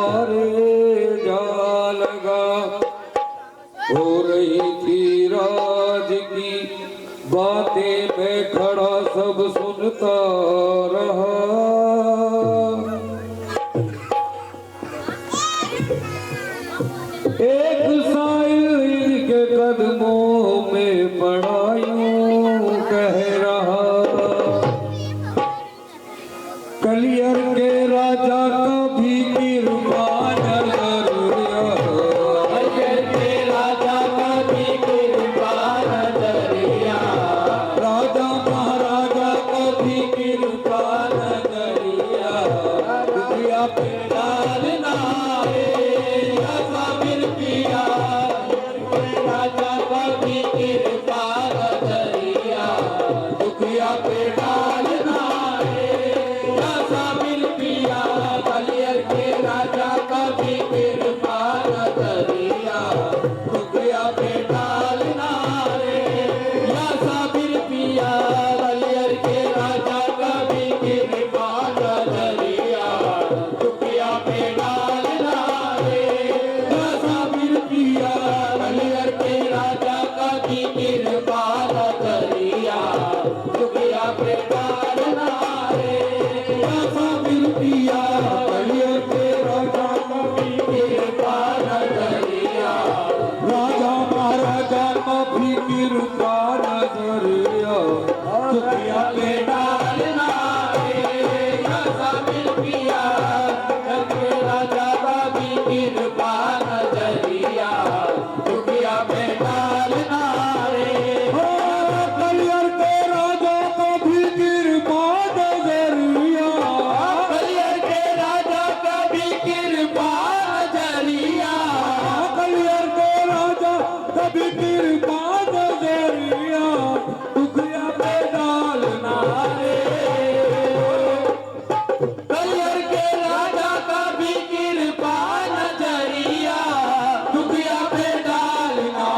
द्वारे जा लगा। हो रही थी राज की बातें, मैं खड़ा सब सुनता रहा। एक साइल के कदमों में पड़ा यूं कह रहा, कलियर के राजा का भी कृपा नजरिया। कलियर के राजा का भी कृपा नजरिया। राजा महाराजा का भी कृपा नजरिया। दुनिया पे डालना साबिर पिया, राजा का भी कृपा नजरिया। दुखिया पे डालना साबिर पिया, कलियर के राजा का भी कृपा नजरिया। दुखिया पे डालना या साबिर पिया, कलियर के राजा का भी कृपा नजरिया। दुखिया पे डालना साबिर पिया, कलियर के राजा का भी कृपा नजरिया। दुखिया पे डालना साबिर पिया, कलियर के राजा का भी कृपा नजरिया। राजा महाराजा का भी कृपा नजरिया। दुनिया पे डालना साबिर पिया, राजा का भी कृपा नजरिया। दुखिया पे डालना हो कलियर के राजा का भी कृपा नजरिया। कलियर के राजा का भी कृपा नजरिया। कलियर के राजा का भी कृपा नजरिया। दुखिया पे डालना कलियर के राजा का भी कृपा नजरिया। दुखिया पे डालना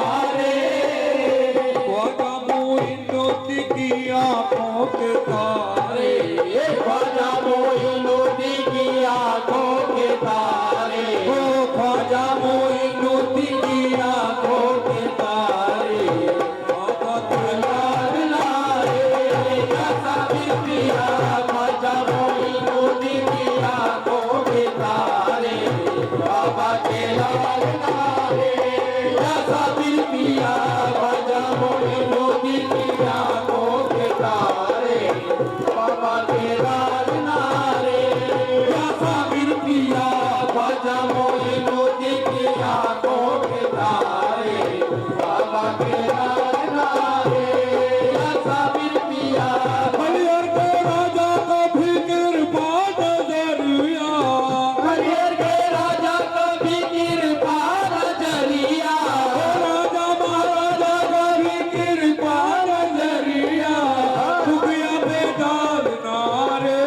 ख्वाजा मोइनुद्दीन की आंखों के तारे। ख्वाजा मोइनुद्दीन की आंखों के तारे। ओ ख्वाजा मोइनुद्दीन की आंखों के तारे। बाबा डालना साबिर पिया, ख्वाजा मोइनुद्दीन की आंखों के तारे। बाबा के लालना साबिर पिया, ख्वाजा मोइनुद्दीन की आंखों के तारे। बाबा के लालना साबिर पिया, ख्वाजा मोइनुद्दीन की आंखों के तारे। बाबा के लालना साबिर पिया, कलियर के राजा का भी कृपा नजरिया। कलियर के राजा का भी कृपा नजरिया। राजा महाराजा का भी कृपा नजरिया। दुखिया पे डालना रे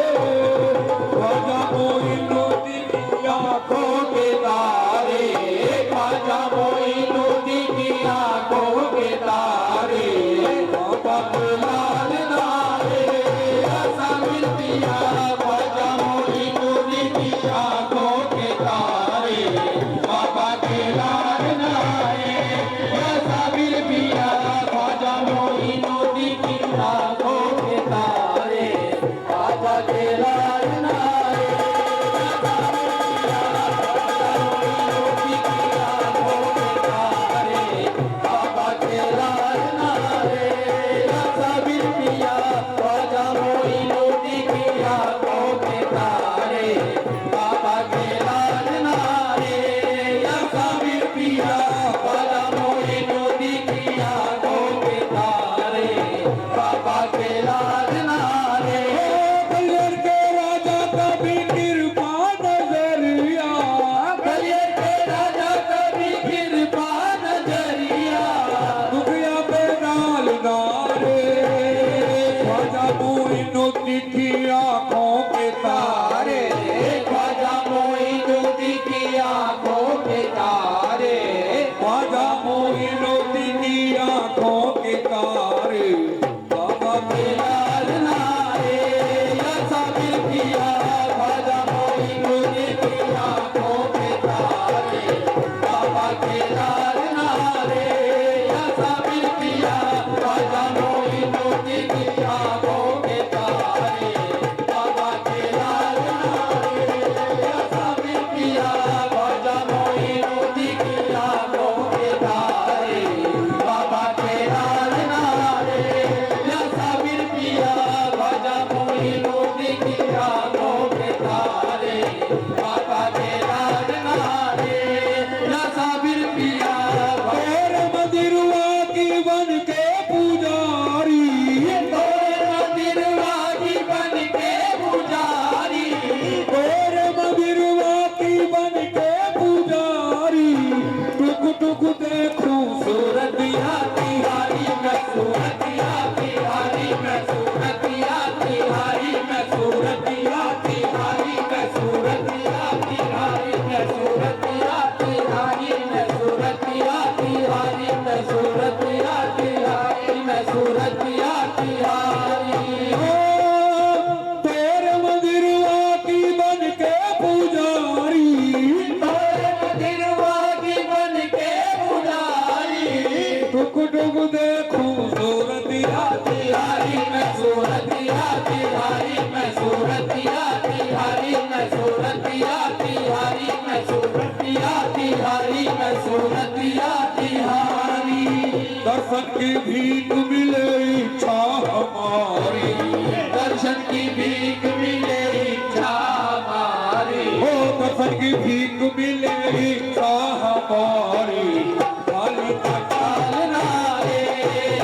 ख्वाजा मोइनुद्दीन की आंखों के तारे। ख्वाजा मोइनुद्दीन की आंखों के तारे। बाबा के लालना साबिर पिया, ख्वाजा मोइनुद्दीन की आंखों के तारे। बाबा के लालना साबिर पिया, ख्वाजा मोइनुद्दीन की आंखों के तारे। बाबा के लालना देखूं सूरतिया तिहारी मैं सूरतिया तिहारी मैं सूरतिया तिहारी मैं सूरतिया तिहारी मैं सूरतिया तिहारी मैं सूरतिया तिहारी मैं सूरतिया तिहारी मैं सूरतिया तिहारी मैं सूरतिया तिहारी तेरे मंदिरवा की बन के पुजारी तोरे मंदिरवा की बन के पुजारी टुक टुक देखूं सूरतिया तिहारी मैं सूरतिया तिहारी मैं सूरतिया तिहारी मैं सूरतिया तिहारी मैं सूरतिया तिहारी मैं सूरतिया तिहारी दर्शन की भीख मिले इच्छा हमारी दर्शन की भीख मिले इच्छा हमारी हो दर्शन की भीख मिले इच्छा हमारी काली का टालना रे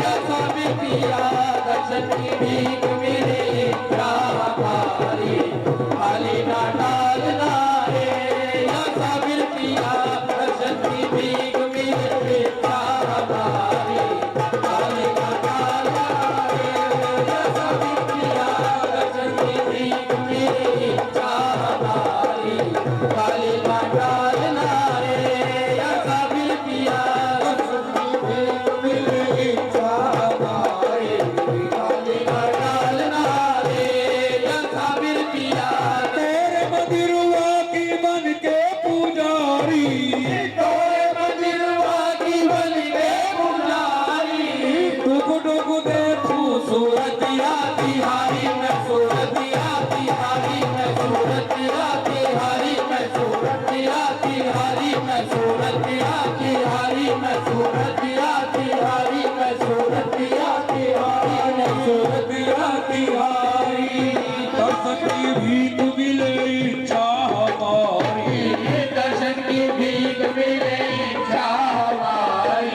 ऐसा भी पिया दर्शन की भीख मिले इच्छा हमारी खाली ना टालना रे ऐसा भी पिया दर्शन की भीख मिले इच्छा हमारी खाली ना टालना रे ऐसा भी पिया दर्शन की भीख मिले इच्छा हमारी खाली ना टालना रे ऐसा भी पिया दर्शन की भीख मिले इच्छा हमारी खाली ना टालना रे ऐसा भी पिया तेरे मंदिरवा की बन के पुजारी तोरे मंदिरवा की बन के पुजारी टुक टुक देखूं सूरतिया तिहारी मैं सूरतिया तिहारी मैं सूरतिया तिहारी मैं सूरतिया तिहारी मैं सूरतिया तिहारी मैं सूरतिया तिहारी मैं सूरतिया तिहारी मैं सूरतिया तिहारी दर्शन की भीख मिले इच्छा हमारी दर्शन की भीख मिले इच्छा हमारी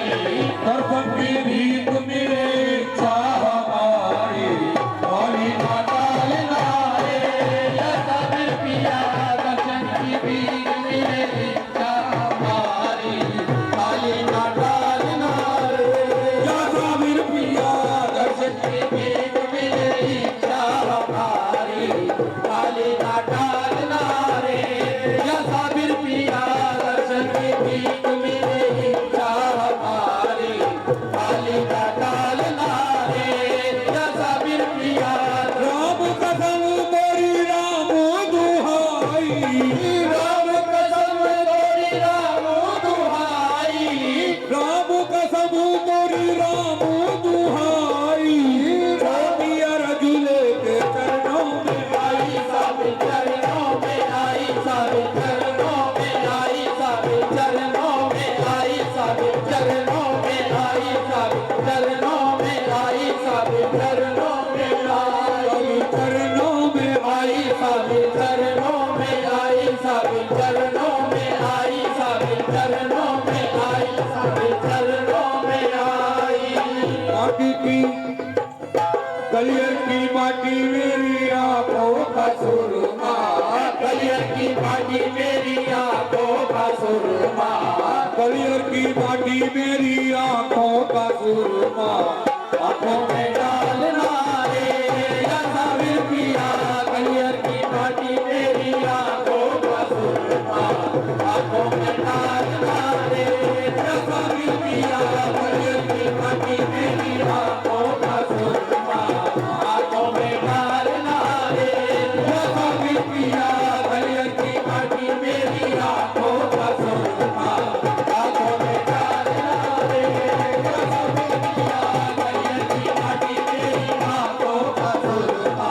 दर्शन की भीख मिले इच्छा हमारी काली माता टालना रे ऐसा भी पिया दर्शन की भीख मिले इच्छा हमारी खाली ना टालना रे या साबिर पिया दर्शन की भीख मिले इच्छा हमारी खाली ना टालना रे ऐसा भी पिया दर्शन की भीख मिले इच्छा हमारी खाली ना टालना रे ऐसा भी पिया राम कसम तेरी राम दुहाई राम कसम तोरी राम दुहाई राम कसम तेरी राम दुहाई रामी अर्जुले के चरणों में आई सब चरणों में आई सब चरणों में आई सब चरणों में आई सब चरणों में आई सब चरणों में आई सब चरणों में आई चरणों में आई सब चरणों में आई सब चरणों में आई सब चरणों में आई सब चरणों में आई माटी की कलियर की माटी मेरी आंखों का सुरमा कलियर की माटी मेरी आंखों का सुरमा कलियर की माटी मेरी आंखों का सुरमा आंखों में डालना रे ऐसा भी पिया कलियर की माटी मेरी आंखों का सुरमा आंखों में डालना रे ऐसा भी पिया कलियर की माटी मेरी आंखों का सुरमा आंखों में डालना रे ऐसा भी पिया कलियर की माटी मेरी आंखों का सुरमा आंखों में डालना रे ऐसा भी पिया कलियर की माटी मेरी आंखों का सुरमा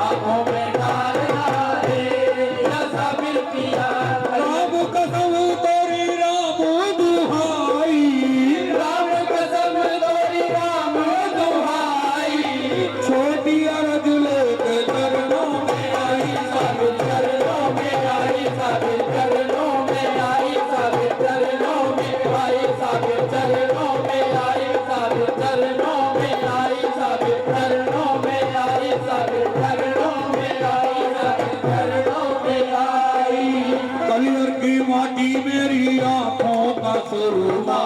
आंखों में डालना रे ऐसा भी पिया राम कसम तेरी राम दुहाई राम कसम तोरी राम दुहाई छोटी अर्जुले के चरणों में आई सब चरणों में आई सब चरणों में आई सब चरणों में आई सब चरणों में आई सब चरणों में आई सब चरणों में आई सब चरणों में आई सब चरणों में आई कलियर की माटी मेरी आंखों का का सुरमा,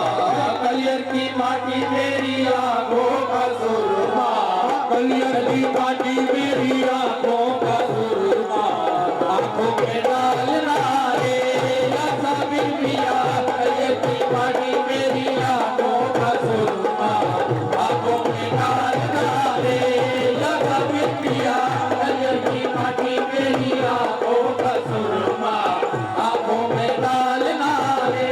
कलियर की माटी मेरी आंखों का सुरमा, कलियर की माटी मेरी आंखों का सुरमा, आंखों में डालना रे या साबिर पिया, कलियर की माटी मेरी आंखों का सुरमा, आंखों में डालना रे या साबिर पिया, कलियर की माटी मेरी आंखों का सुरमा, आंखों में डालना रे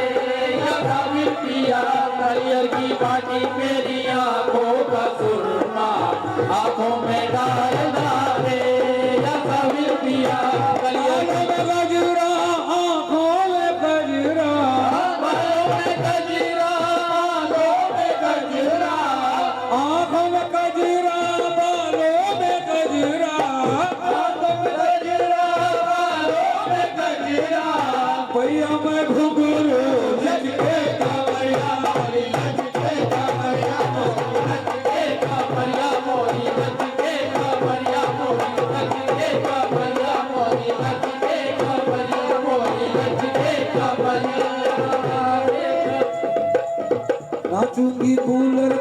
या साबिर पिया, कलियर की माटी मेरी आंखों का सुरमा, आंखों में डालना रे या साबिर पिया, कलियर आंखों में गजरा, आंखों में गजरा, बालों में गजरा, बालों में गजरा, आंखों में गजरा, बालों में गजरा, आंखों में गजरा, बालों में गजरा, भैया मैं घुंघरू लचके कमरिया मोरी, लचके कमरिया मोरी, लचके कमरिया मोरी, लचके कमरिया मोरी, लचके कमरिया मोरी, लचके कमरिया मोरी, लचके कमरिया मोरी। नाचूंगी कूलर